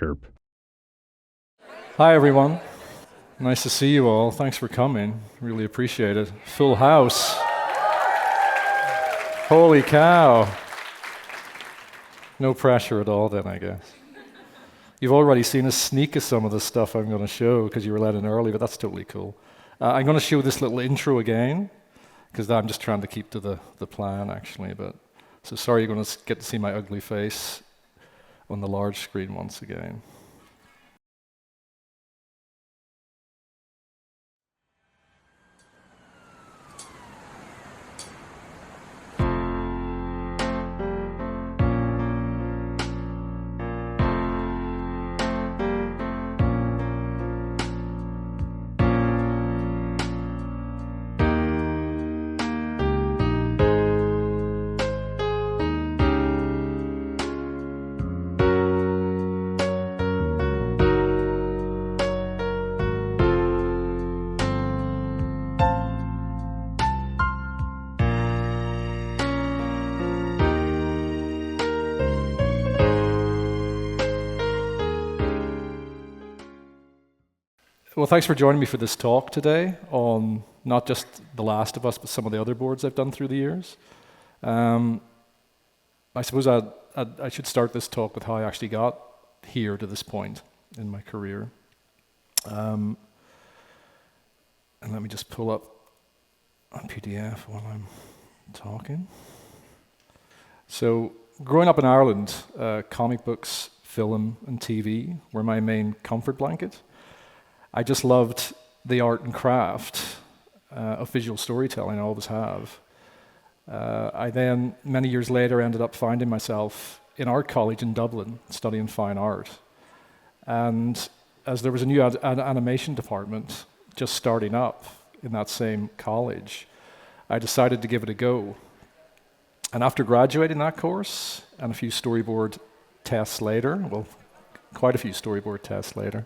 chirp. Hi, everyone. Nice to see you all. Thanks for coming. Really appreciate it. Full house. Holy cow. No pressure at all then, I guess. You've already seen a sneak of some of the stuff I'm going to show because you were let in early, but that's totally cool. I'm going to show this little intro again because I'm just trying to keep to the plan, actually. But so sorry you're going to get to see my ugly face on the large screen once again. Well, thanks for joining me for this talk today on not just The Last of Us, but some of the other boards I've done through the years. I suppose I should start this talk with how I actually got here to this point in my career. And let me just pull up a PDF while I'm talking. So, growing up in Ireland, comic books, film, and TV were my main comfort blanket. I just loved the art and craft of visual storytelling, I always have. I then, many years later, ended up finding myself in art college in Dublin, studying fine art. And as there was a new animation department just starting up in that same college, I decided to give it a go. And after graduating that course, and a few storyboard tests later, well, quite a few storyboard tests later,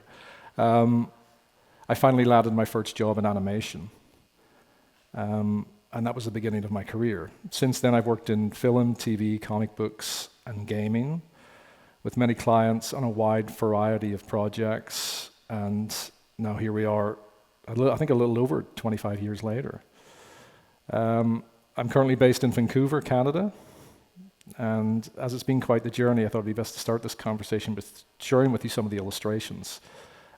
I finally landed my first job in animation. And that was the beginning of my career. Since then, I've worked in film, TV, comic books, and gaming, with many clients on a wide variety of projects. And now here we are, I think a little over 25 years later. I'm currently based in Vancouver, Canada. And as it's been quite the journey, I thought it'd be best to start this conversation with sharing with you some of the illustrations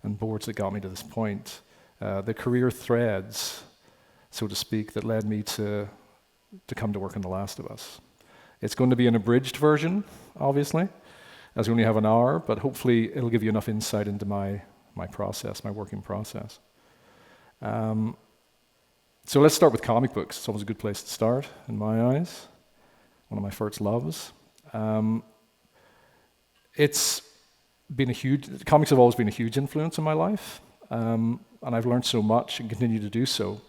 and boards that got me to this point. The career threads, so to speak, that led me to come to work on The Last of Us. It's going to be an abridged version, obviously, as we only have an hour, but hopefully it'll give you enough insight into my process, my working process. So let's start with comic books. It's always a good place to start, in my eyes. One of my first loves. Comics have always been a huge influence in my life, and I've learned so much and continue to do so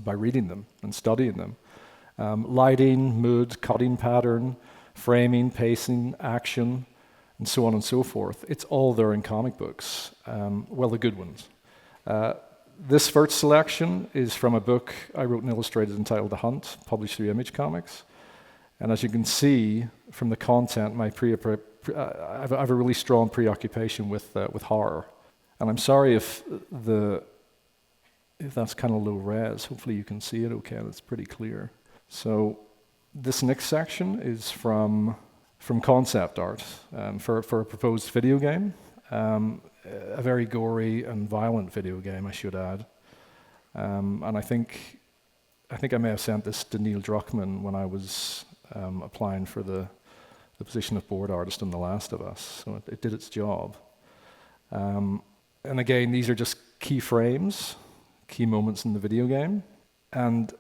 by reading them and studying them. Lighting, mood, cutting pattern, framing, pacing, action, and so on and so forth. It's all there in comic books, well, the good ones. This first selection is from a book I wrote and illustrated entitled The Hunt, published through Image Comics. And as you can see from the content, I have a really strong preoccupation with horror, and I'm sorry if that's kind of low res. Hopefully you can see it okay. It's pretty clear. So this next section is from concept art for a proposed video game, a very gory and violent video game, I should add. And I think I may have sent this to Neil Druckmann when I was applying for the position of board artist in The Last of Us, so it did its job. And again, these are just key frames, key moments in the video game. And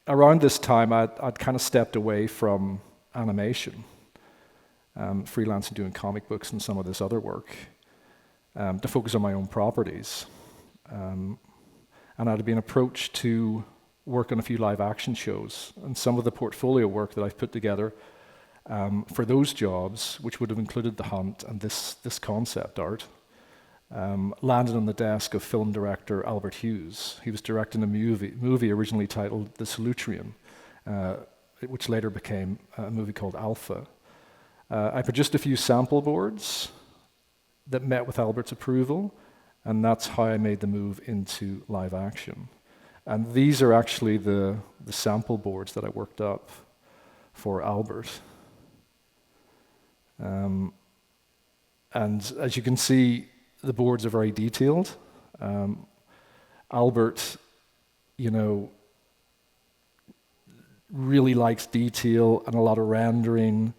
around this time, I'd kind of stepped away from animation, freelancing doing comic books and some of this other work, to focus on my own properties. And I'd been approached to work on a few live action shows, and some of the portfolio work that I've put together for those jobs, which would have included The Hunt and this concept art, landed on the desk of film director Albert Hughes. He was directing a movie originally titled The Salutrian, which later became a movie called Alpha. I produced a few sample boards that met with Albert's approval, and that's how I made the move into live action. And these are actually the sample boards that I worked up for Albert. And as you can see, the boards are very detailed. Albert, really likes detail and a lot of rendering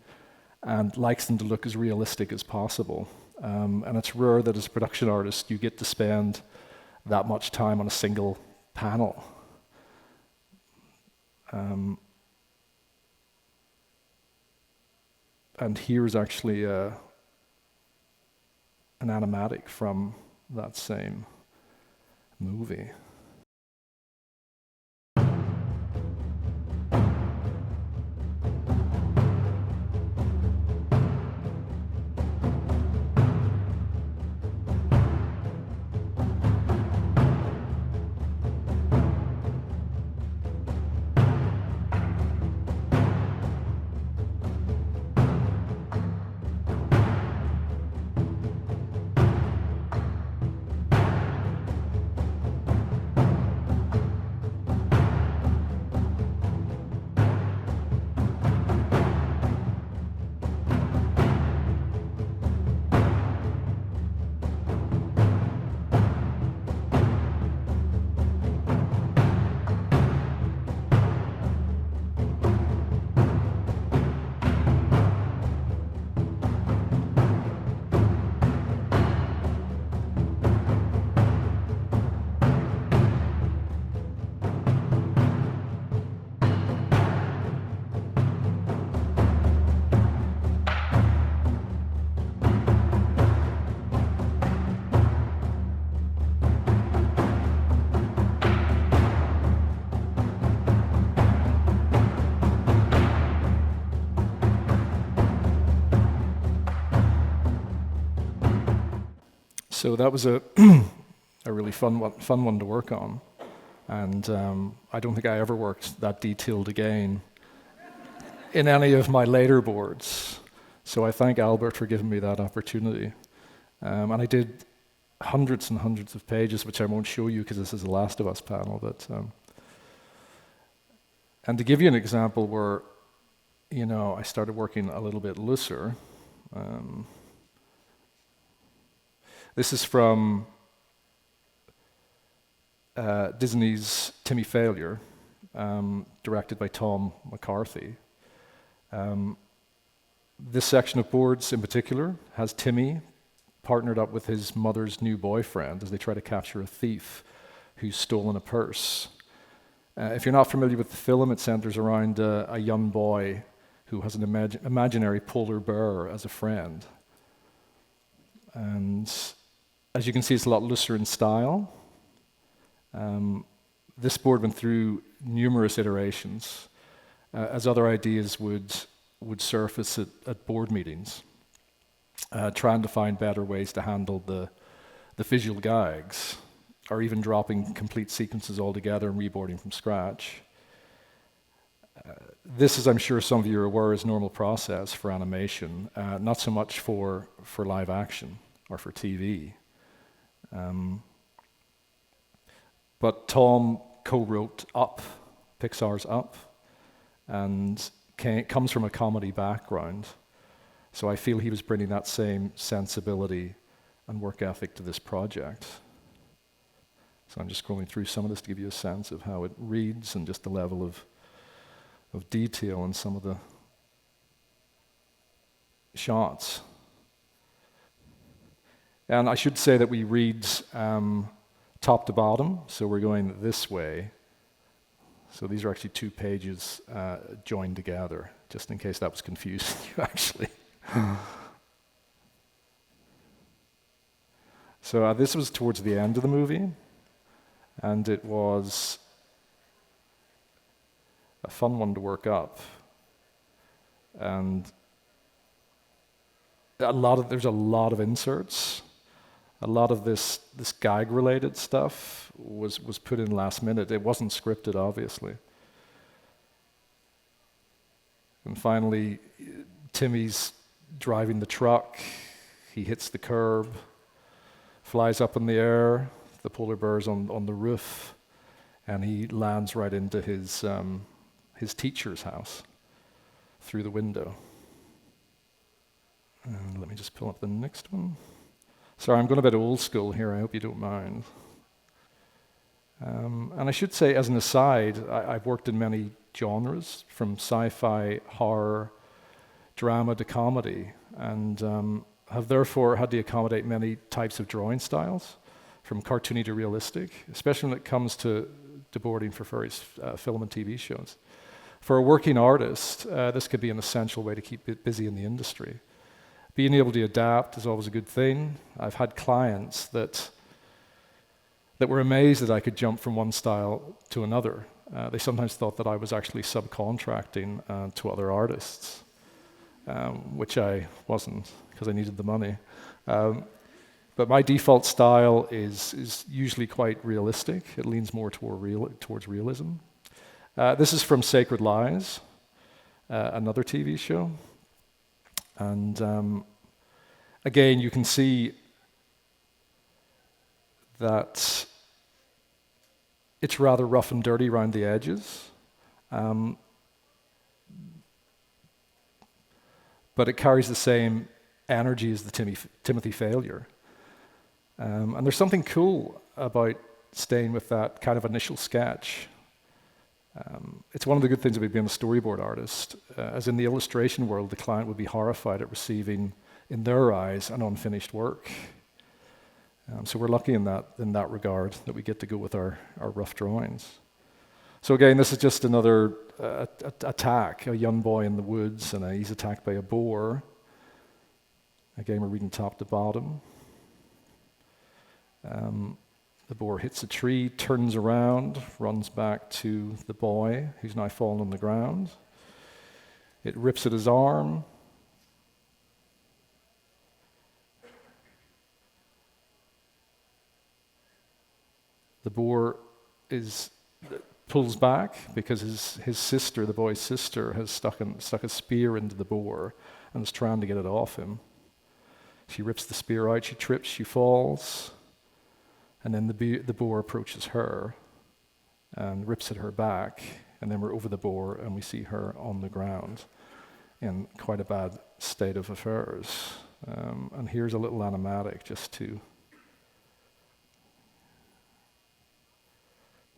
and likes them to look as realistic as possible. And it's rare that as a production artist you get to spend that much time on a single panel. And here's actually an animatic from that same movie. So that was a really fun one to work on, and I don't think I ever worked that detailed again in any of my later boards. So I thank Albert for giving me that opportunity, and I did hundreds and hundreds of pages, which I won't show you because this is the Last of Us panel. But and to give you an example where I started working a little bit looser. This is from Disney's Timmy Failure, directed by Tom McCarthy. This section of boards in particular has Timmy partnered up with his mother's new boyfriend as they try to capture a thief who's stolen a purse. If you're not familiar with the film, it centers around a young boy who has an imaginary polar bear as a friend. And as you can see, it's a lot looser in style. This board went through numerous iterations as other ideas would surface at board meetings, trying to find better ways to handle the visual gags, or even dropping complete sequences altogether and reboarding from scratch. This, as I'm sure some of you are aware, is normal process for animation, not so much for live action or for TV. But Tom co-wrote Up, Pixar's Up, and comes from a comedy background. So I feel he was bringing that same sensibility and work ethic to this project. So I'm just scrolling through some of this to give you a sense of how it reads and just the level of detail in some of the shots. And I should say that we read top to bottom, so we're going this way. So these are actually 2 pages joined together, just in case that was confusing you, actually. So this was towards the end of the movie, and it was a fun one to work up. And there's a lot of inserts. A lot of this gag-related stuff was put in last minute. It wasn't scripted, obviously. And finally, Timmy's driving the truck. he hits the curb, flies up in the air, the polar bear's on the roof, and he lands right into his teacher's house through the window. And let me just pull up the next one. Sorry, I'm going a bit old school here, I hope you don't mind. And I should say, as an aside, I've worked in many genres, from sci-fi, horror, drama to comedy, and have therefore had to accommodate many types of drawing styles, from cartoony to realistic, especially when it comes to boarding for various film and TV shows. For a working artist, this could be an essential way to keep busy in the industry. Being able to adapt is always a good thing. I've had clients that were amazed that I could jump from one style to another. They sometimes thought that I was actually subcontracting to other artists, which I wasn't, because I needed the money. But my default style is usually quite realistic. It leans more towards realism. This is from Sacred Lies, another TV show. And again, you can see that it's rather rough and dirty around the edges. But it carries the same energy as the Timothy Failure. And there's something cool about staying with that kind of initial sketch. It's one of the good things about being a storyboard artist. As in the illustration world, the client would be horrified at receiving, in their eyes, an unfinished work. So we're lucky in that regard, that we get to go with our rough drawings. So again, this is just another attack, a young boy in the woods, and he's attacked by a boar. Again, we're reading top to bottom. The boar hits a tree, turns around, runs back to the boy, who's now fallen on the ground. It rips at his arm. The boar pulls back because his sister, the boy's sister, has stuck a spear into the boar and is trying to get it off him. She rips the spear out, she trips, she falls, and then the boar approaches her and rips at her back, and then we're over the boar and we see her on the ground in quite a bad state of affairs. And here's a little animatic just to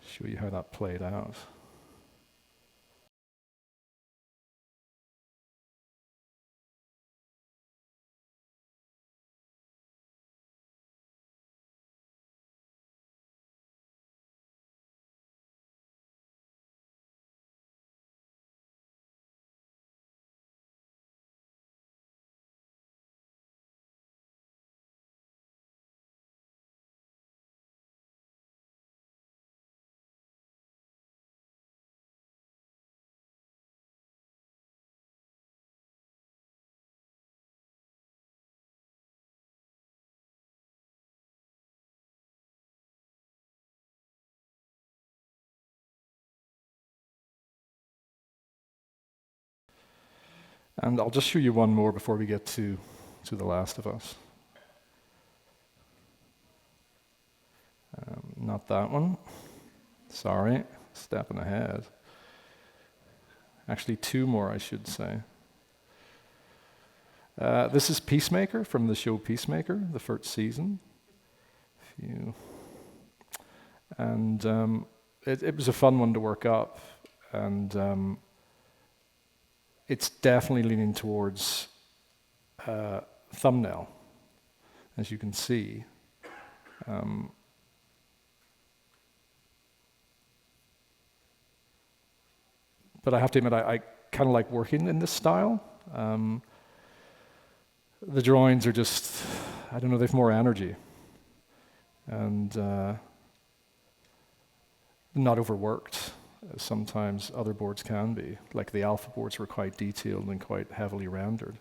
show you how that played out. And I'll just show you one more before we get to The Last of Us. Not that one. Sorry, stepping ahead. Actually, two more, I should say. This is Peacemaker from the show Peacemaker, the first season. And it was a fun one to work up, and it's definitely leaning towards thumbnail, as you can see. But I have to admit, I kind of like working in this style. The drawings are just, I don't know, they have more energy. And not overworked, as sometimes other boards can be. Like the alpha boards were quite detailed and quite heavily rendered.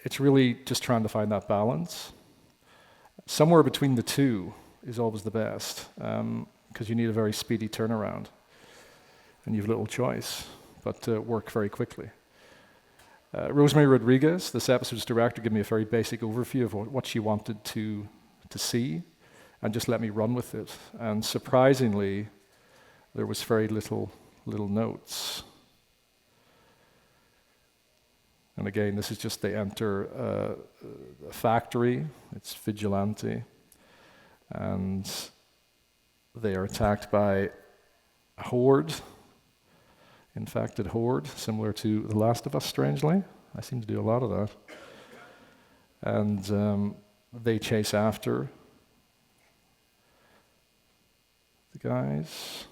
It's really just trying to find that balance. Somewhere between the two is always the best, because you need a very speedy turnaround. And you have little choice, but to work very quickly. Rosemary Rodriguez, this episode's director, gave me a very basic overview of what she wanted to see, and just let me run with it. And surprisingly, there was very little notes. And again, this is just they enter a factory. It's vigilante, and they are attacked by a horde. Infected horde, similar to The Last of Us, strangely. I seem to do a lot of that. And they chase after the guys.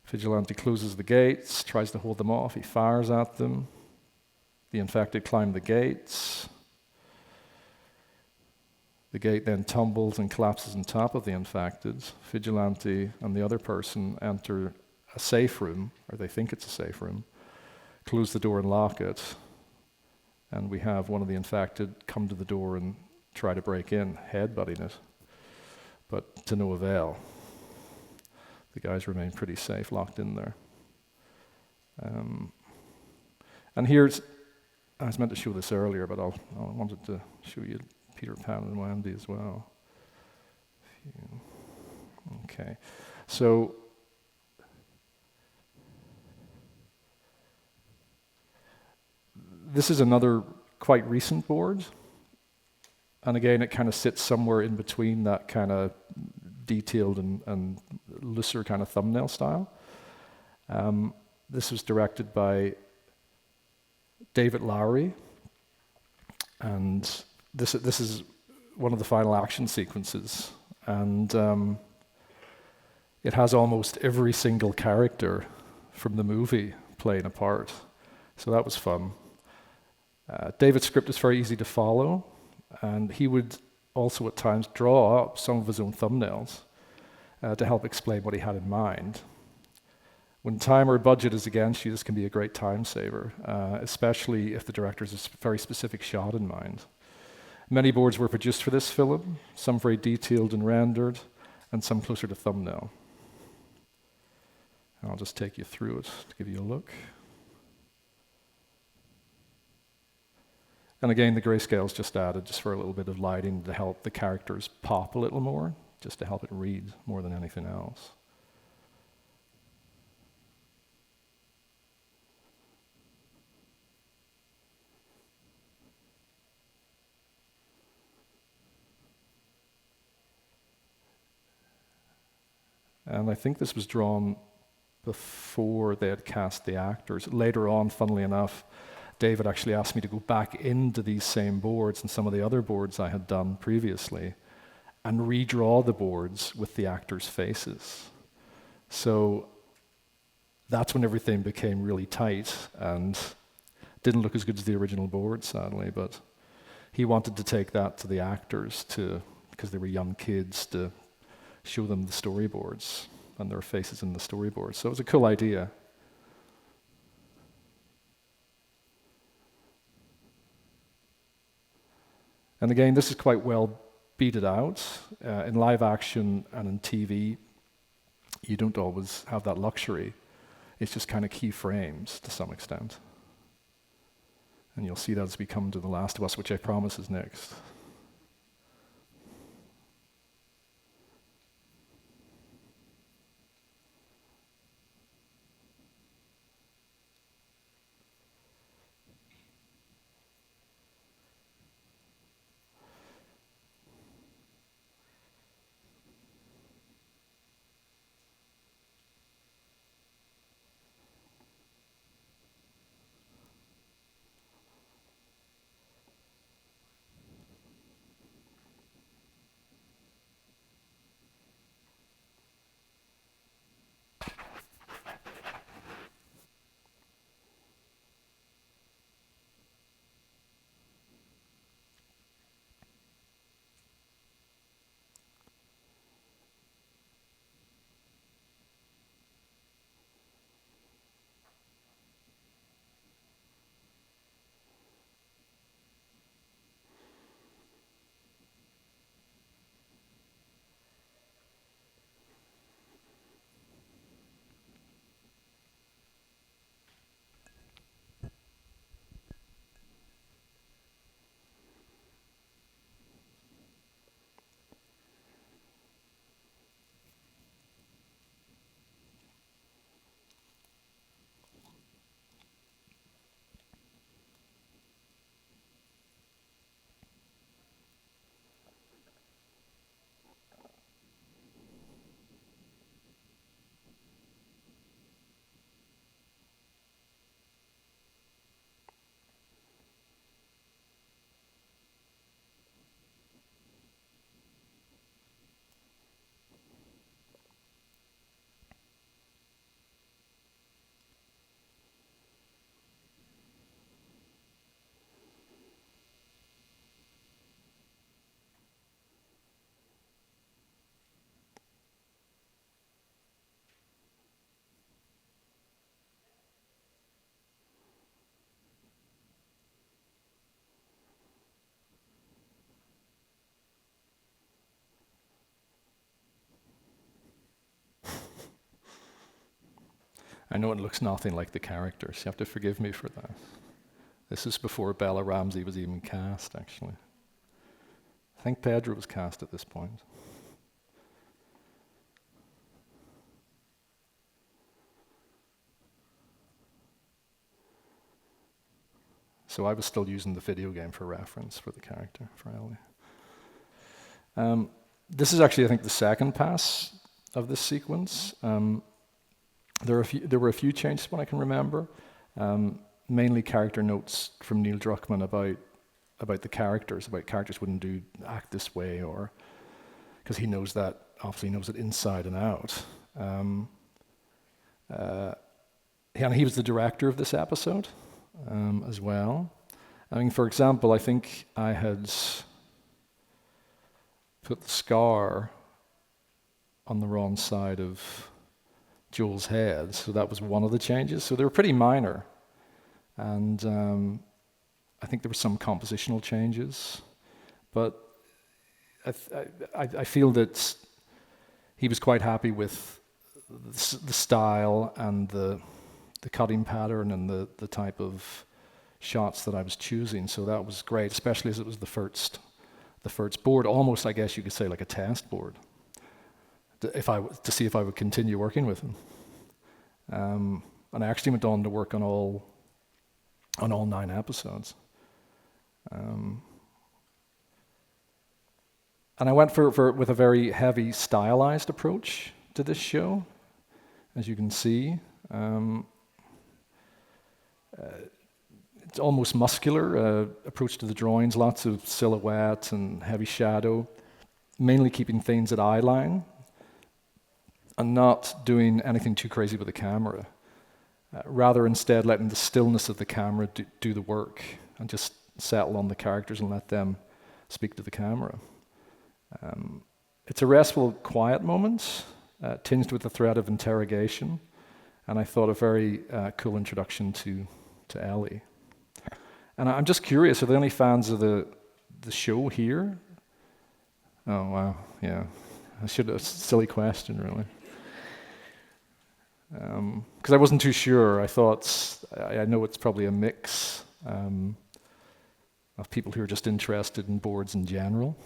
Vigilante closes the gates, tries to hold them off. He fires at them. The infected climb the gates. The gate then tumbles and collapses on top of the infected. Vigilante and the other person enter a safe room, or they think it's a safe room, close the door and lock it, and we have one of the infected come to the door and try to break in, headbutting it, but to no avail. The guys remain pretty safe, locked in there. And here's, I was meant to show this earlier, but I wanted to show you Peter Pan and Wendy as well. Okay, so this is another quite recent board, and again, it kind of sits somewhere in between that kind of detailed and looser kind of thumbnail style. This was directed by David Lowery, and this is one of the final action sequences, and it has almost every single character from the movie playing a part, so that was fun. David's script is very easy to follow, and he would also at times draw up some of his own thumbnails to help explain what he had in mind. When time or budget is against you, this can be a great time saver, especially if the director has a very specific shot in mind. Many boards were produced for this film, some very detailed and rendered, and some closer to thumbnail. And I'll just take you through it to give you a look. And again, the grayscale is just added just for a little bit of lighting to help the characters pop a little more, just to help it read more than anything else. And I think this was drawn before they had cast the actors. Later on, funnily enough, David actually asked me to go back into these same boards and some of the other boards I had done previously and redraw the boards with the actors' faces. So that's when everything became really tight and didn't look as good as the original board, sadly, but he wanted to take that to the actors because they were young kids, to show them the storyboards and their faces in the storyboards. So it was a cool idea. And again, this is quite well beated out. In live action and in TV, you don't always have that luxury. It's just kind of keyframes to some extent. And you'll see that as we come to The Last of Us, which I promise is next. I know it looks nothing like the characters. You have to forgive me for that. This is before Bella Ramsey was even cast, actually. I think Pedro was cast at this point. So I was still using the video game for reference for the character, for Ellie. This is actually, I think, the second pass of this sequence. There were a few changes when I can remember. Mainly character notes from Neil Druckmann about the characters, about characters wouldn't act this way, or because he knows that, obviously knows it inside and out. And he was the director of this episode as well. I mean, for example, I think I had put the scar on the wrong side of Joel's head, so that was one of the changes. So they were pretty minor. And I think there were some compositional changes, but I feel that he was quite happy with the style and the cutting pattern and the type of shots that I was choosing. So that was great, especially as it was the first board, almost, I guess you could say, like a test board, to see if I would continue working with him. And I actually went on to work on all 9 episodes. And I went with a very heavy stylized approach to this show, as you can see. It's almost muscular approach to the drawings, lots of silhouette and heavy shadow, mainly keeping things at eye line and not doing anything too crazy with the camera. Rather instead letting the stillness of the camera do the work and just settle on the characters and let them speak to the camera. It's a restful, quiet moment, tinged with the threat of interrogation, and I thought a very cool introduction to Ellie. And I'm just curious, are there any fans of the show here? Oh, wow, yeah. It's a silly question, really. Because I wasn't too sure. I know it's probably a mix of people who are just interested in boards in general.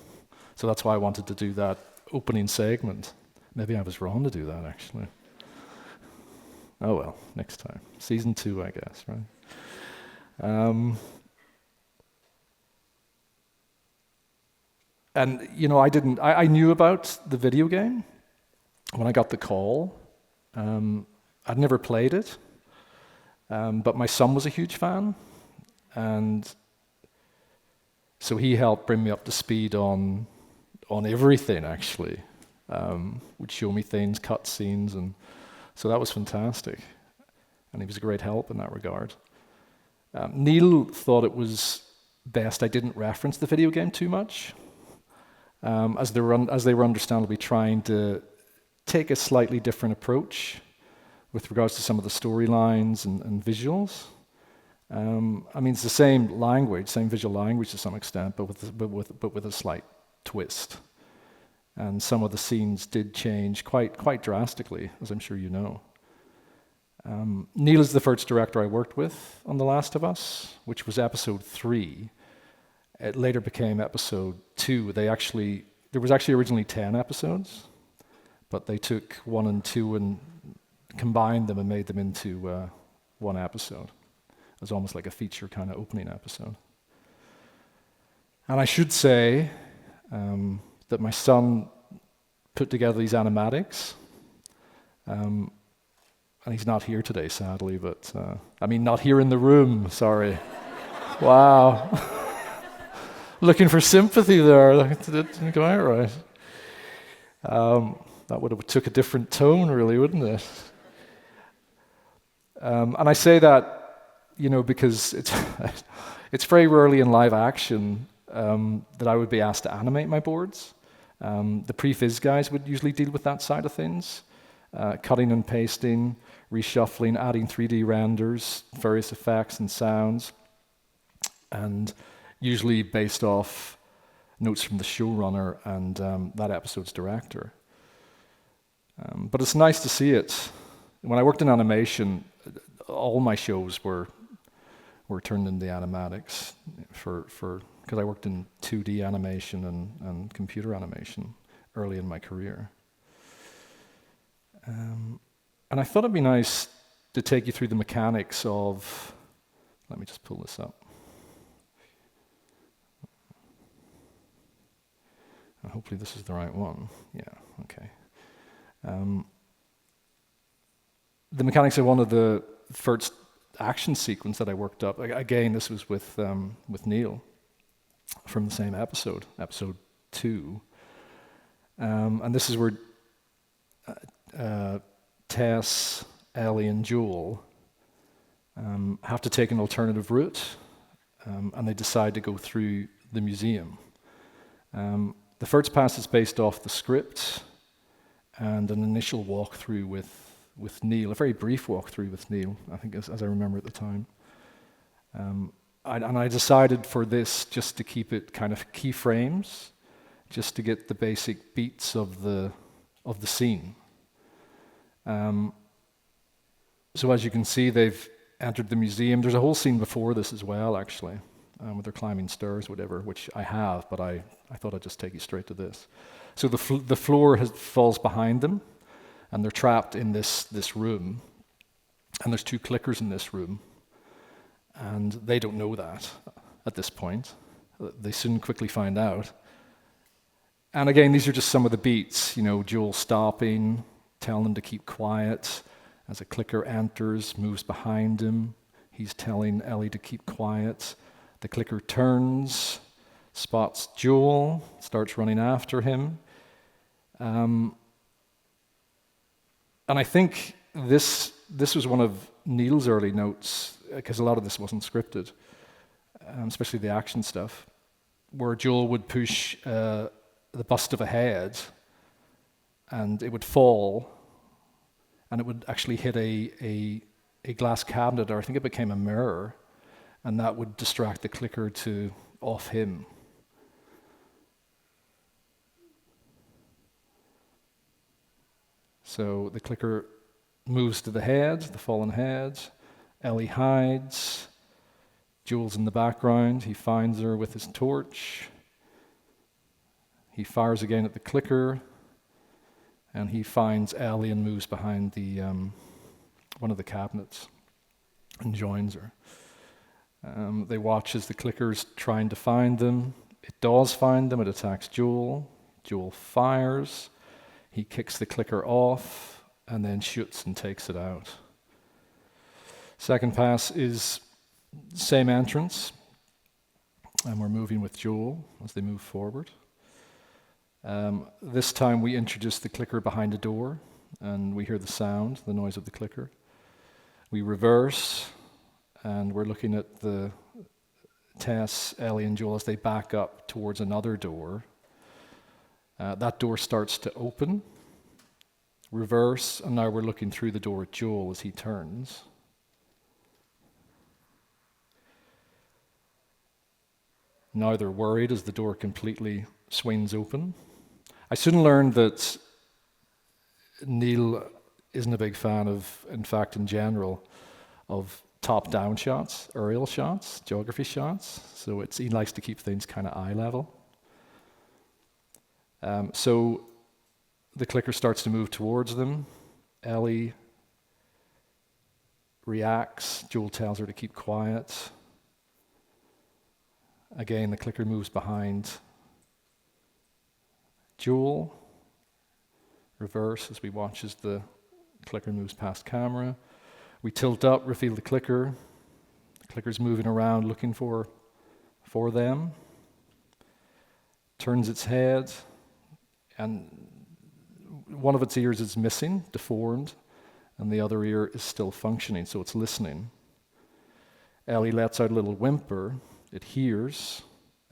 So that's why I wanted to do that opening segment. Maybe I was wrong to do that, actually. Oh well, next time. Season 2, I guess, right? And, you know, I knew about the video game when I got the call. I'd never played it, but my son was a huge fan, and so he helped bring me up to speed on everything, actually. Would show me things, cut scenes, and so that was fantastic. And he was a great help in that regard. Neil thought it was best I didn't reference the video game too much, as they were understandably trying to take a slightly different approach with regards to some of the storylines and visuals. I mean, it's the same language, same visual language to some extent, but with a slight twist. And some of the scenes did change quite drastically, as I'm sure you know. Neil is the first director I worked with on The Last of Us, which was episode 3. It later became episode 2. There was actually originally 10 episodes, but they took 1 and 2 and combined them and made them into one episode. It was almost like a feature kind of opening episode. And I should say that my son put together these animatics, and he's not here today, sadly, but I mean, not here in the room, sorry. Wow. Looking for sympathy there. That didn't go out right. That would have took a different tone, really, wouldn't it? And I say that, you know, because it's very rarely in live action that I would be asked to animate my boards. The pre-phys guys would usually deal with that side of things, cutting and pasting, reshuffling, adding 3D renders, various effects and sounds, and usually based off notes from the showrunner and that episode's director. But it's nice to see it When I worked in animation, all my shows were turned into animatics because I worked in 2D animation and computer animation early in my career. And I thought it'd be nice to take you through the mechanics of, let me just pull this up. Hopefully this is the right one. Yeah, okay. The mechanics of one of the first action sequence that I worked up. Again, this was with Neil from the same episode 2. And this is where Tess, Ellie, and Joel have to take an alternative route, and they decide to go through the museum. The first pass is based off the script and an initial walkthrough with Neil, a very brief walkthrough with Neil, I think, as I remember at the time. I decided for this just to keep it kind of keyframes, just to get the basic beats of the scene. So as you can see, they've entered the museum. There's a whole scene before this as well, actually, where they're climbing stairs, whatever, which I have, but I thought I'd just take you straight to this. So the floor falls behind them, and they're trapped in this room, and there's 2 clickers in this room, and they don't know that at this point. They soon quickly find out. And again, these are just some of the beats, Joel stopping, telling them to keep quiet. As a clicker enters, moves behind him, he's telling Ellie to keep quiet. The clicker turns, spots Joel, starts running after him. And I think this was one of Neil's early notes, because a lot of this wasn't scripted, especially the action stuff, where Joel would push the bust of a head, and it would fall, and it would actually hit a glass cabinet, or I think it became a mirror, and that would distract the clicker off him. So the clicker moves to the head, the fallen head. Ellie hides. Joel's in the background. He finds her with his torch. He fires again at the clicker, and he finds Ellie and moves behind the one of the cabinets and joins her. They watch as the clicker's trying to find them. It does find them. It attacks Joel. Joel fires. He kicks the clicker off and then shoots and takes it out. Second pass is same entrance, and we're moving with Joel as they move forward. This time we introduce the clicker behind a door, and we hear the noise of the clicker. We reverse, and we're looking at the Tess, Ellie, and Joel as they back up towards another door. That door starts to open, reverse, and now we're looking through the door at Joel as he turns. Now they're worried as the door completely swings open. I soon learned that Neil isn't a big fan of, in fact, in general, of top-down shots, aerial shots, geography shots. So he likes to keep things kind of eye level. So the clicker starts to move towards them. Ellie reacts. Joel tells her to keep quiet. Again, the clicker moves behind Joel. Reverse as we watch as the clicker moves past camera. We tilt up, reveal the clicker. The clicker's moving around looking for them. Turns its head, and one of its ears is missing, deformed, and the other ear is still functioning, so it's listening. Ellie lets out a little whimper. It hears,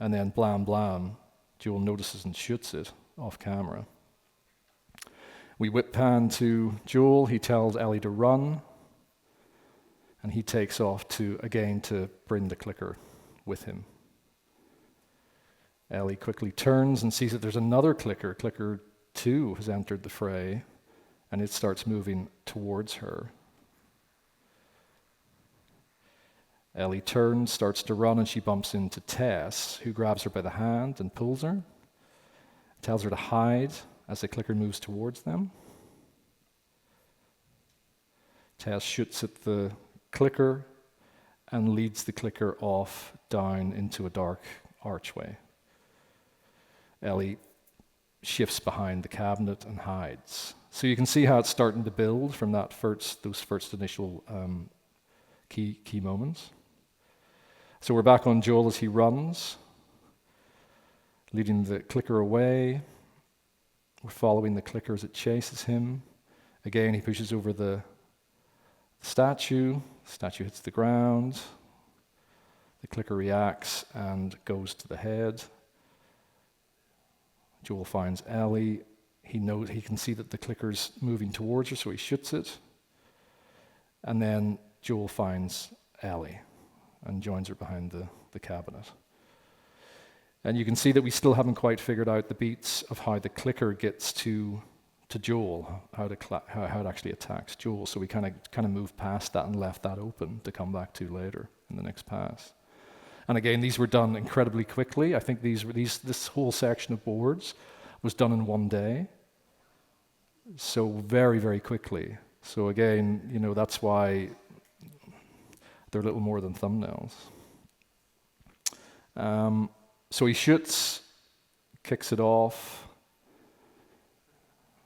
and then blam blam, Joel notices and shoots it off camera. We whip pan to Joel. He tells Ellie to run, and he takes off to bring the clicker with him. Ellie quickly turns and sees that there's another clicker. Clicker 2 has entered the fray, and it starts moving towards her. Ellie turns, starts to run, and she bumps into Tess, who grabs her by the hand and pulls her, tells her to hide as the clicker moves towards them. Tess shoots at the clicker and leads the clicker off down into a dark archway. Ellie shifts behind the cabinet and hides. So you can see how it's starting to build from those first initial key moments. So we're back on Joel as he runs, leading the clicker away. We're following the clicker as it chases him. Again, he pushes over the statue. The statue hits the ground. The clicker reacts and goes to the head. Joel finds Ellie. He can see that the clicker's moving towards her, so he shoots it. And then Joel finds Ellie and joins her behind the cabinet. And you can see that we still haven't quite figured out the beats of how the clicker gets to Joel, how it actually attacks Joel. So we kind of moved past that and left that open to come back to later in the next pass. And again, these were done incredibly quickly. I think this whole section of boards was done in one day. So very, very quickly. So again, that's why they're little more than thumbnails. So he shoots, kicks it off,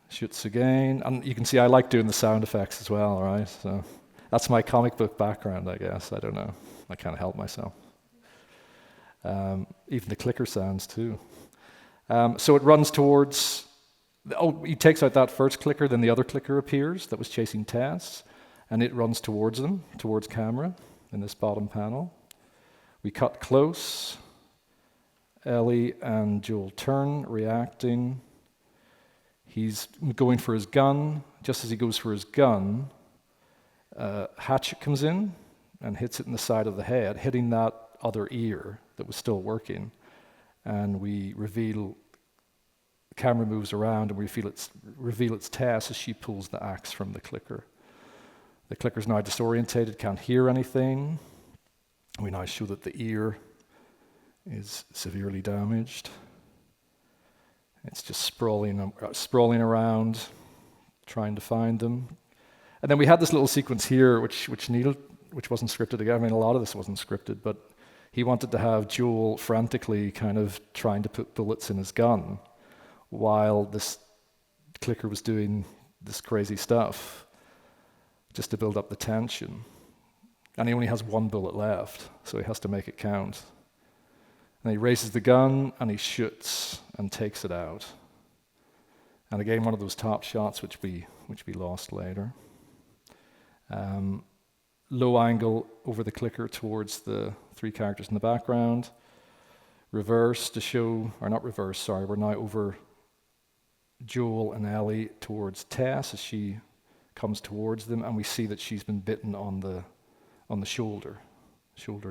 shoots again, and you can see I like doing the sound effects as well, right? So that's my comic book background, I guess. I don't know. I can't help myself. Even the clicker sounds too. So it runs towards. He takes out that first clicker, then the other clicker appears that was chasing Tess, and it runs towards them, towards camera, in this bottom panel. We cut close. Ellie and Joel turn, reacting. He's going for his gun. Just as he goes for his gun, hatchet comes in and hits it in the side of the head, hitting that other ear that was still working. And we reveal, the camera moves around and we reveal it's Tess as she pulls the axe from the clicker. The clicker's now disorientated, can't hear anything. We now show that the ear is severely damaged. It's just sprawling around, trying to find them. And then we had this little sequence here, which wasn't scripted again. I mean, a lot of this wasn't scripted, but he wanted to have Joel frantically kind of trying to put bullets in his gun while this clicker was doing this crazy stuff just to build up the tension. And he only has one bullet left, so he has to make it count. And he raises the gun and he shoots and takes it out. And again, one of those top shots which we lost later. Low angle over the clicker towards the three characters in the background. Reverse to show, or not reverse, sorry, we're now over Joel and Ellie towards Tess as she comes towards them, and we see that she's been bitten on the shoulder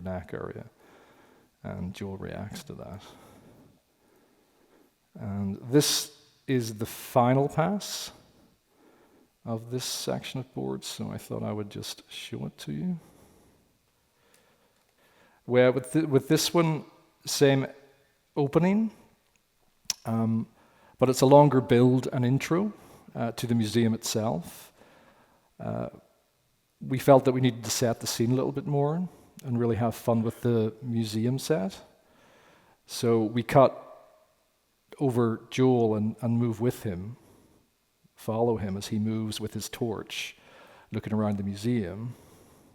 neck area. And Joel reacts to that. And this is the final pass of this section of boards, so I thought I would just show it to you. Where with this one, same opening, but it's a longer build and intro to the museum itself. We felt that we needed to set the scene a little bit more and really have fun with the museum set. So we cut over Joel and move with him, follow him as he moves with his torch, looking around the museum.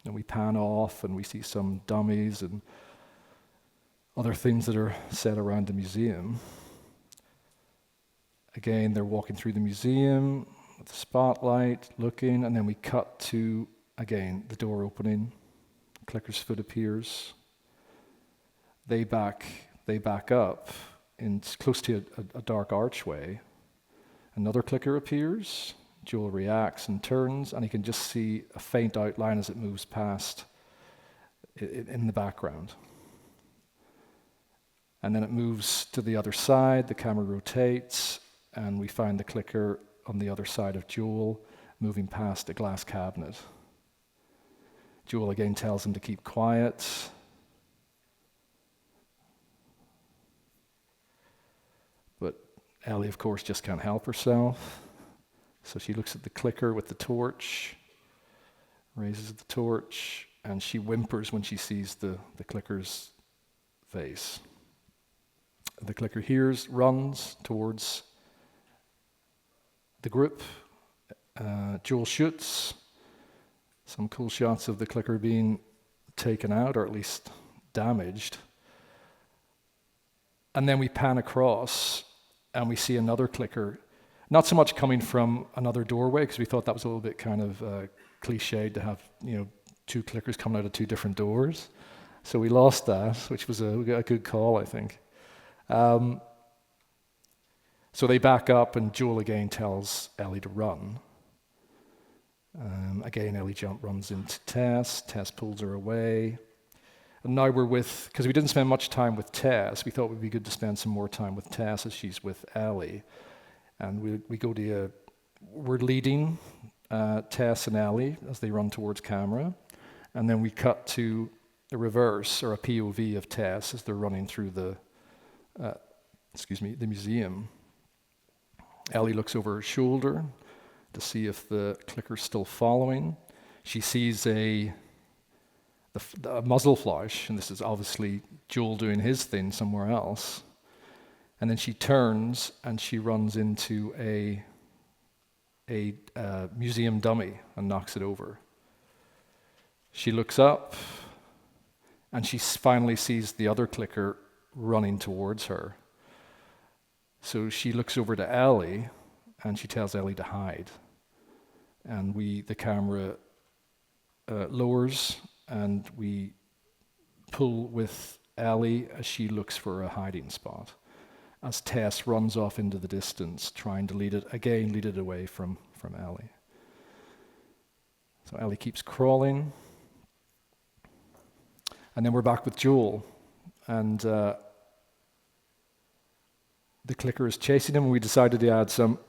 And we pan off and we see some dummies and other things that are set around the museum. Again, they're walking through the museum with the spotlight, looking, and then we cut to, again, the door opening. Clicker's foot appears. They back up in close to a dark archway. Another clicker appears. Joel reacts and turns, and he can just see a faint outline as it moves past in the background. And then it moves to the other side. The camera rotates, and we find the clicker on the other side of Joel, moving past a glass cabinet. Joel again tells him to keep quiet. But Ellie, of course, just can't help herself. So she looks at the clicker with the torch, raises the torch, and she whimpers when she sees the clicker's face. The clicker runs towards the group. Joel shoots. Some cool shots of the clicker being taken out, or at least damaged. And then we pan across, and we see another clicker, not so much coming from another doorway, because we thought that was a little bit kind of cliched to have, two clickers coming out of two different doors. So we lost that, which was a good call, I think. So they back up, and Joel again tells Ellie to run. Again, Ellie runs into Tess. Tess pulls her away. And now we're because we didn't spend much time with Tess, we thought it would be good to spend some more time with Tess as she's with Ellie. And we go to we're leading Tess and Ellie as they run towards camera. And then we cut to a reverse, or a POV of Tess as they're running through the museum. Ellie looks over her shoulder to see if the clicker's still following. She sees a muzzle flash, and this is obviously Joel doing his thing somewhere else. And then she turns and she runs into a museum dummy and knocks it over. She looks up and she finally sees the other clicker running towards her. So she looks over to Ellie and she tells Ellie to hide. And the camera lowers, and we pull with Ellie as she looks for a hiding spot, as Tess runs off into the distance, trying to lead it away from Ellie. So Ellie keeps crawling. And then we're back with Joel. And the clicker is chasing him, and we decided to add some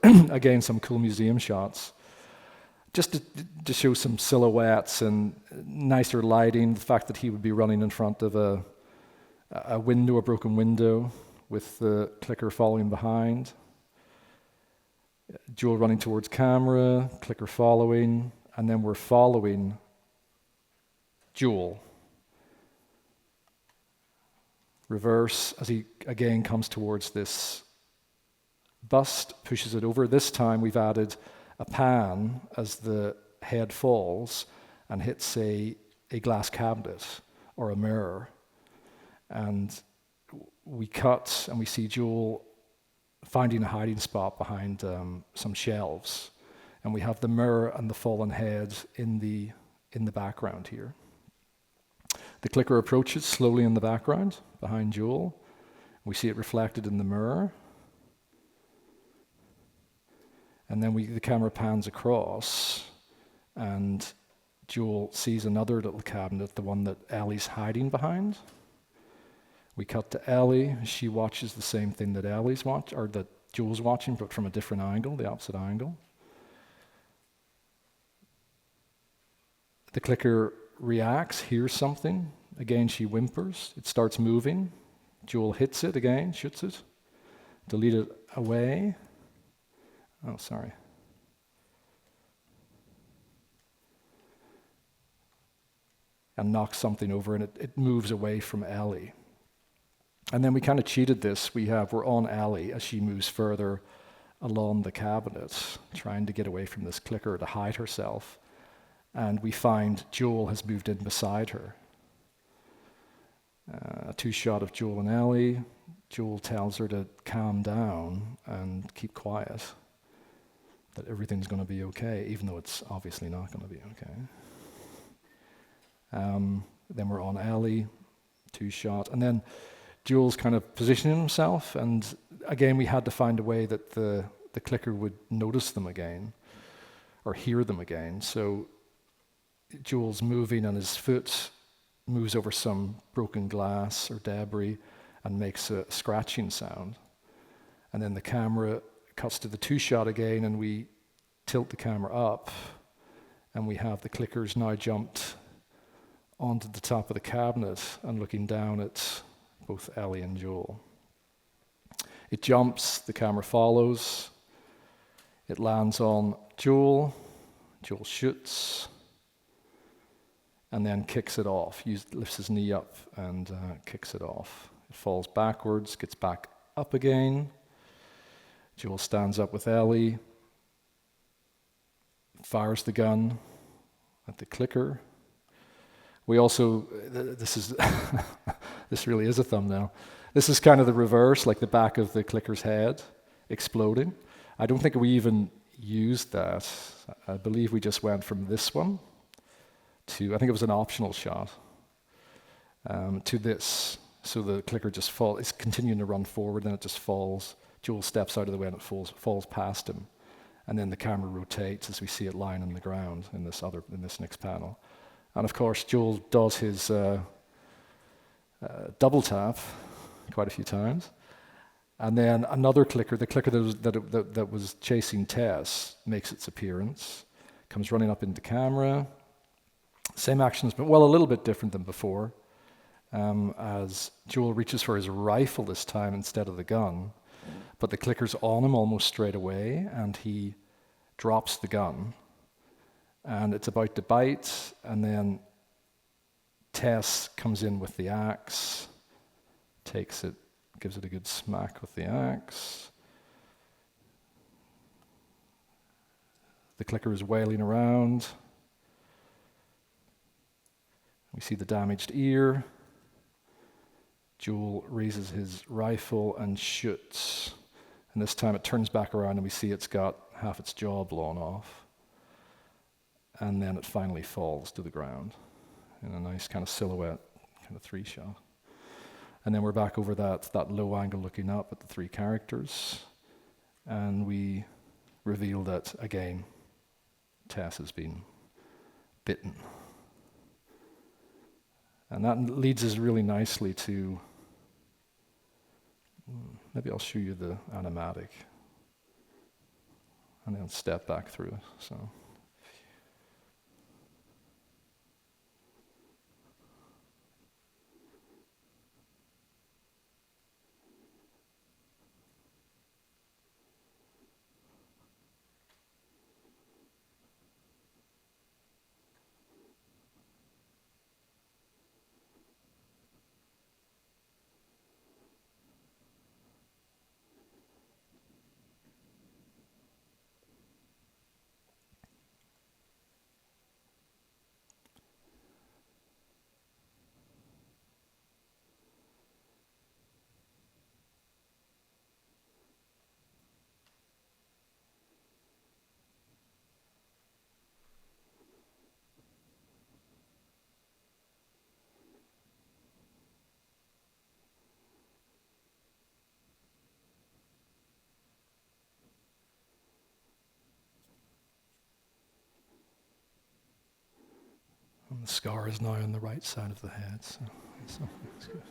cool museum shots, just to show some silhouettes and nicer lighting. The fact that he would be running in front of a broken window, with the clicker following behind. Joel running towards camera, clicker following, and then we're following Joel. Reverse as he again comes towards this bust, pushes it over. This time we've added a pan as the head falls and hits a glass cabinet or a mirror. And we cut and we see Joel finding a hiding spot behind some shelves. And we have the mirror and the fallen head in the background here. The clicker approaches slowly in the background behind Joel. We see it reflected in the mirror. And then the camera pans across, and Joel sees another little cabinet, the one that Ellie's hiding behind. We cut to Ellie. She watches the same thing that that Joel's watching, but from a different angle, the opposite angle. The clicker reacts, hears something. Again, she whimpers. It starts moving. Joel hits it again, shoots it, delete it away. Oh, sorry. And knocks something over, and it moves away from Ellie. And then we kind of cheated this. We're on Ellie as she moves further along the cabinet, trying to get away from this clicker to hide herself. And we find Joel has moved in beside her. A two-shot of Joel and Ellie. Joel tells her to calm down and keep quiet, that everything's going to be okay, even though it's obviously not going to be okay. Then we're on Ellie, two-shot, and then Joel's kind of positioning himself, and again we had to find a way that the clicker would notice them again, or hear them again. So Joel's moving, and his foot moves over some broken glass or debris and makes a scratching sound. And then the camera cuts to the two-shot again, and we tilt the camera up, and we have the clickers now jumped onto the top of the cabinet and looking down at both Ellie and Joel. It jumps, the camera follows, it lands on Joel, Joel shoots, and then kicks it off. Lifts his knee up and kicks it off. It falls backwards, gets back up again. Joel stands up with Ellie, fires the gun at the clicker. We also, this is, this really is a thumbnail. This is kind of the reverse, like the back of the clicker's head exploding. I don't think we even used that. I believe we just went from this one to, I think it was an optional shot, to this. So the clicker just falls, it's continuing to run forward, then it just falls. Joel steps out of the way and it falls past him. And then the camera rotates as we see it lying on the ground in this next panel. And of course, Joel does his double tap quite a few times. And then another clicker, the clicker that was chasing Tess, makes its appearance, comes running up into camera. Same actions, but well, a little bit different than before. As Joel reaches for his rifle this time instead of the gun, but the clicker's on him almost straight away, and he drops the gun. And it's about to bite, and then Tess comes in with the axe, takes it, gives it a good smack with the axe. The clicker is wailing around. We see the damaged ear. Joel raises his rifle and shoots. And this time it turns back around and we see it's got half its jaw blown off. And then it finally falls to the ground in a nice kind of silhouette, kind of three shot. And then we're back over that low angle looking up at the three characters. And we reveal that, again, Tess has been bitten. And that leads us really nicely to, maybe I'll show you the animatic, and then step back through it. So. And the scar is now on the right side of the head, so that's good.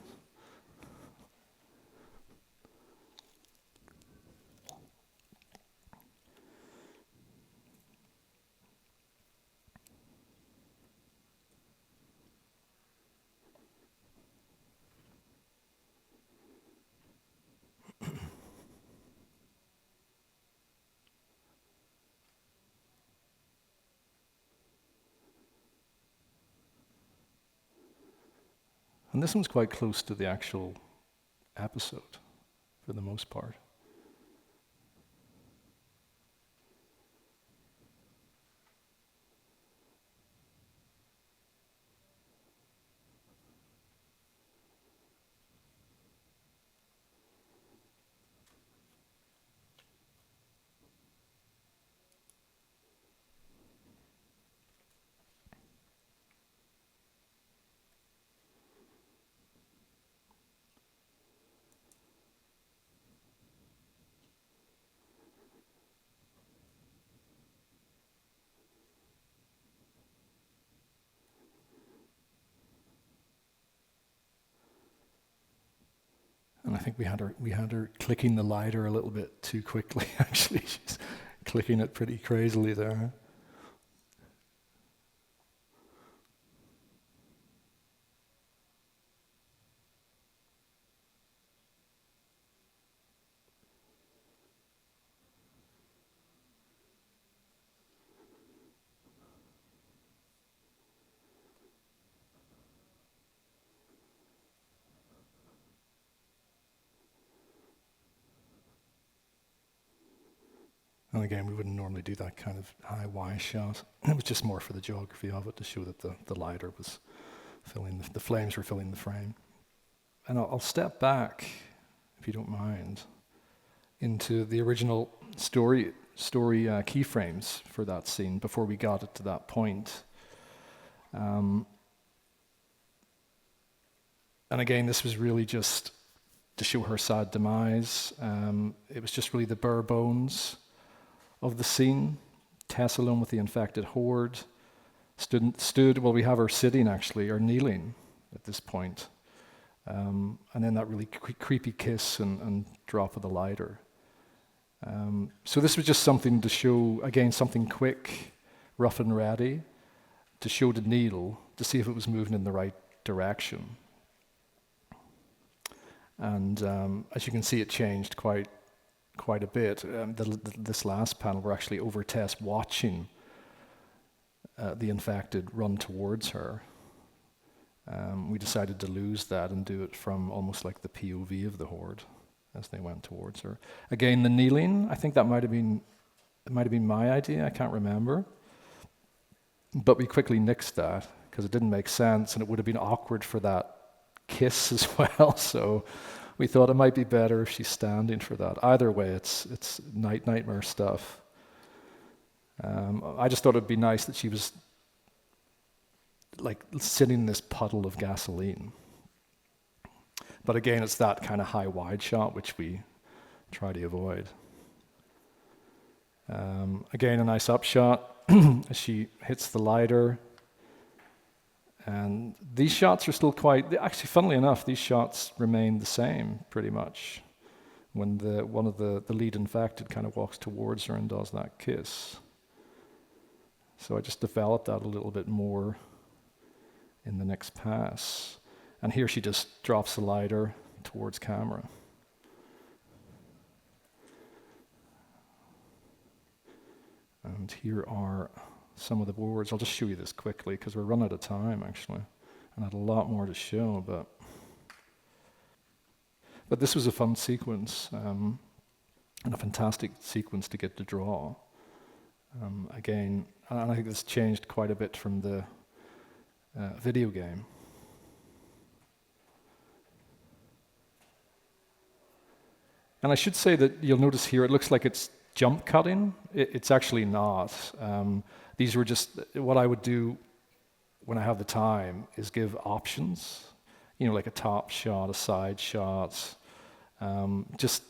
And this one's quite close to the actual episode, for the most part. think we had her clicking the lighter a little bit too quickly. Actually, she's clicking it pretty crazily there. And again, we wouldn't normally do that kind of high Y shot. It was just more for the geography of it to show that the lighter was filling, the flames were filling the frame. And I'll step back, if you don't mind, into the original story keyframes for that scene before we got it to that point. And again, this was really just to show her sad demise. It was just really the bare bones of the scene. Tess alone with the infected horde stood, well, we have her sitting actually, or kneeling at this point. And then that really creepy kiss and drop of the lighter. So this was just something to show, again, something quick, rough and ready, to show the needle, to see if it was moving in the right direction. And as you can see, it changed quite a bit. This last panel, we're actually over Tess watching the infected run towards her. We decided to lose that and do it from almost like the POV of the horde as they went towards her. Again, the kneeling, I think that might have been my idea, I can't remember. But we quickly nixed that because it didn't make sense and it would have been awkward for that kiss as well. So we thought it might be better if she's standing for that. Either way, it's nightmare stuff. I just thought it'd be nice that she was like sitting in this puddle of gasoline. But again, it's that kind of high wide shot which we try to avoid. Again, a nice upshot as she hits the lighter. And these shots are still actually, funnily enough, these shots remain the same pretty much when one of the lead infected kind of walks towards her and does that kiss. So I just developed that a little bit more in the next pass. And here she just drops the lighter towards camera. And here are some of the boards. I'll just show you this quickly because we're running out of time actually. And I had a lot more to show, but this was a fun sequence and a fantastic sequence to get to draw. Again, and I think this changed quite a bit from the video game. And I should say that you'll notice here it looks like it's jump cutting. It's actually not. These were just, what I would do when I have the time is give options, like a top shot, a side shot, just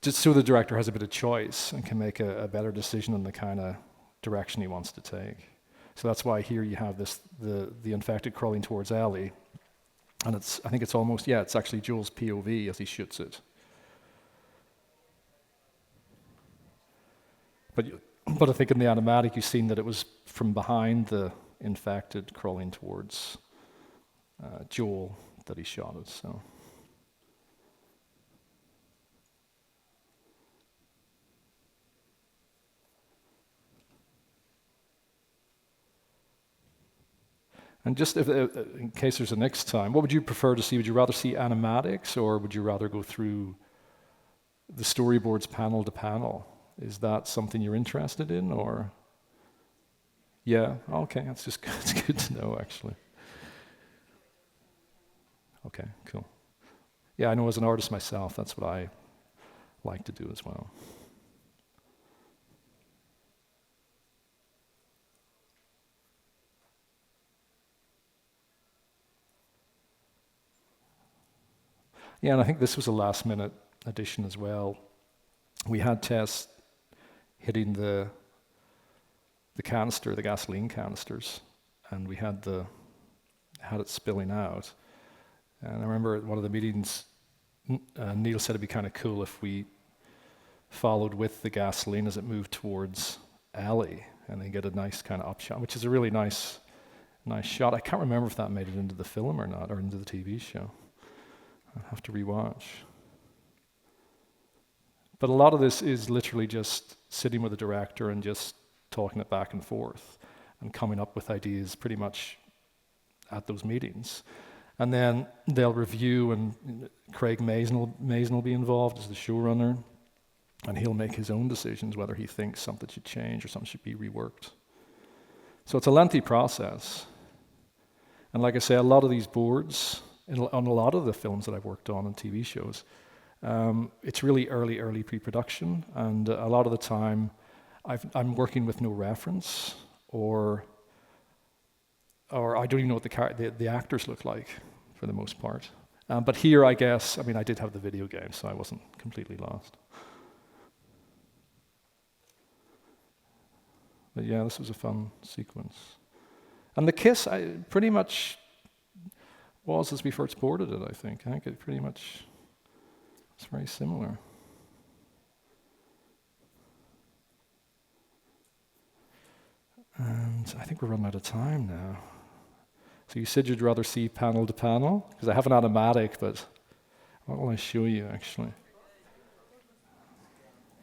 so the director has a bit of choice and can make a better decision on the kind of direction he wants to take. So that's why here you have the infected crawling towards Ellie, and I think it's almost, it's actually Joel's POV as he shoots it. But I think in the animatic you've seen that it was from behind the infected crawling towards Joel that he shot it. So. And just in case there's a next time, what would you prefer to see? Would you rather see animatics or would you rather go through the storyboards panel to panel? Is that something you're interested in, or? Yeah, okay, it's good to know, actually. Okay, cool. Yeah, I know as an artist myself, that's what I like to do as well. Yeah, and I think this was a last-minute addition as well. We had Tess hitting the canister, the gasoline canisters, and we had it spilling out. And I remember at one of the meetings, Neil said it'd be kind of cool if we followed with the gasoline as it moved towards Ellie, and then get a nice kind of upshot, which is a really nice shot. I can't remember if that made it into the film or not, or into the TV show. I'll have to rewatch. But a lot of this is literally just sitting with the director and just talking it back and forth and coming up with ideas pretty much at those meetings. And then they'll review, and Craig Mazin will be involved as the showrunner, and he'll make his own decisions whether he thinks something should change or something should be reworked. So it's a lengthy process. And like I say, a lot of these boards, on a lot of the films that I've worked on and TV shows, it's really early pre-production, and a lot of the time I'm working with no reference, or I don't even know what the actors look like for the most part. But here, I guess, I mean, I did have the video game, so I wasn't completely lost. But yeah, this was a fun sequence. And the kiss, I pretty much was as we first boarded it, I think. I think it pretty much, it's very similar. And I think we're running out of time now. So you said you'd rather see panel to panel? Because I have an animatic, but what will I show you, actually?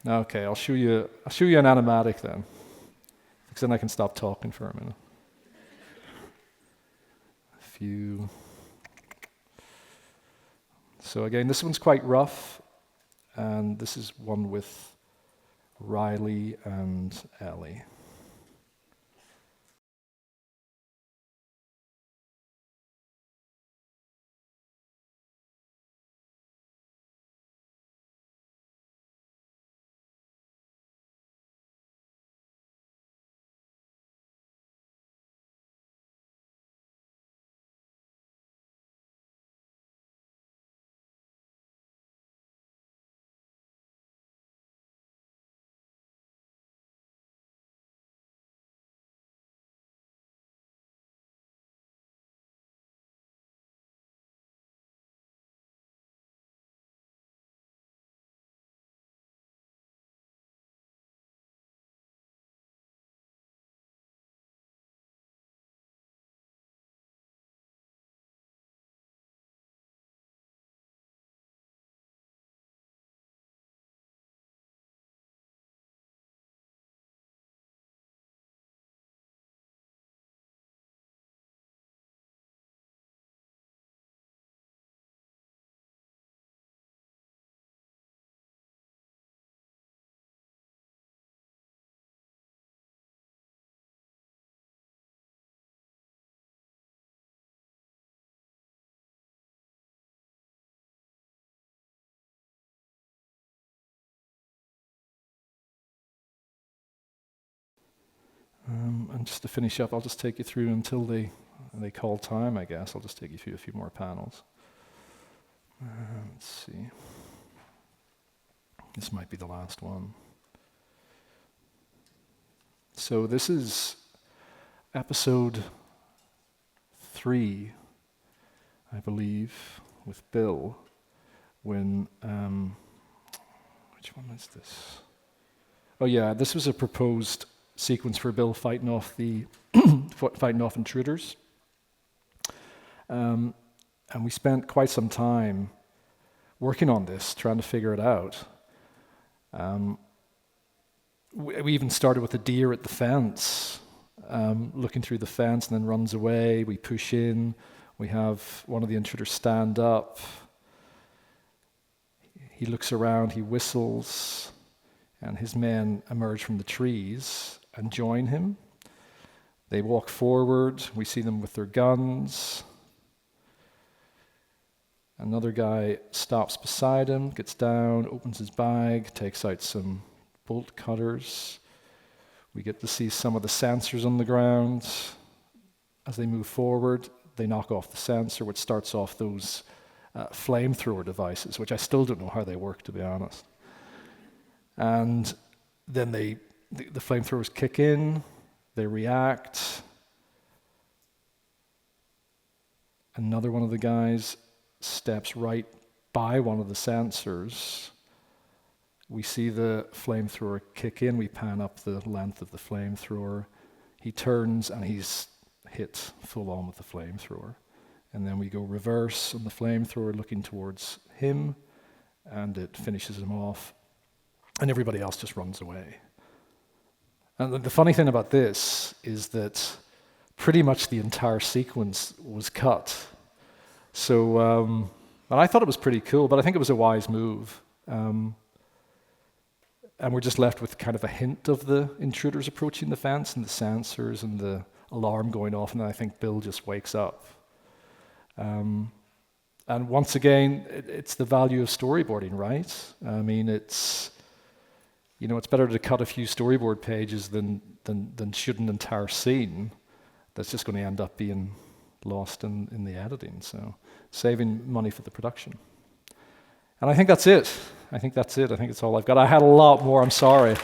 Okay, I'll show you an animatic then. Because then I can stop talking for a minute. So again, this one's quite rough, and this is one with Riley and Ellie. And just to finish up, I'll just take you through until they call time, I guess. I'll just take you through a few more panels. Let's see. This might be the last one. So this is episode 3, I believe, with Bill, when, which one is this? Oh yeah, this was a proposed sequence for Bill fighting off intruders. And we spent quite some time working on this, trying to figure it out. We even started with a deer at the fence, looking through the fence, and then runs away. We push in. We have one of the intruders stand up. He looks around, he whistles, and his men emerge from the trees and join him. They walk forward. We see them with their guns. Another guy stops beside him, gets down, opens his bag, takes out some bolt cutters. We get to see some of the sensors on the ground. As they move forward, they knock off the sensor, which starts off those flamethrower devices, which I still don't know how they work, to be honest. And then the flamethrowers kick in, they react. Another one of the guys steps right by one of the sensors, we see the flamethrower kick in, we pan up the length of the flamethrower, he turns and he's hit full on with the flamethrower. And then we go reverse on the flamethrower looking towards him, and it finishes him off, and everybody else just runs away. And the funny thing about this is that pretty much the entire sequence was cut. So, and I thought it was pretty cool, but I think it was a wise move. And we're just left with kind of a hint of the intruders approaching the fence and the sensors and the alarm going off, and then I think Bill just wakes up. And once again, it's the value of storyboarding, right? I mean, it's better to cut a few storyboard pages than shoot an entire scene that's just going to end up being lost in the editing. So saving money for the production. And I think that's it. I think it's all I've got. I had a lot more, I'm sorry.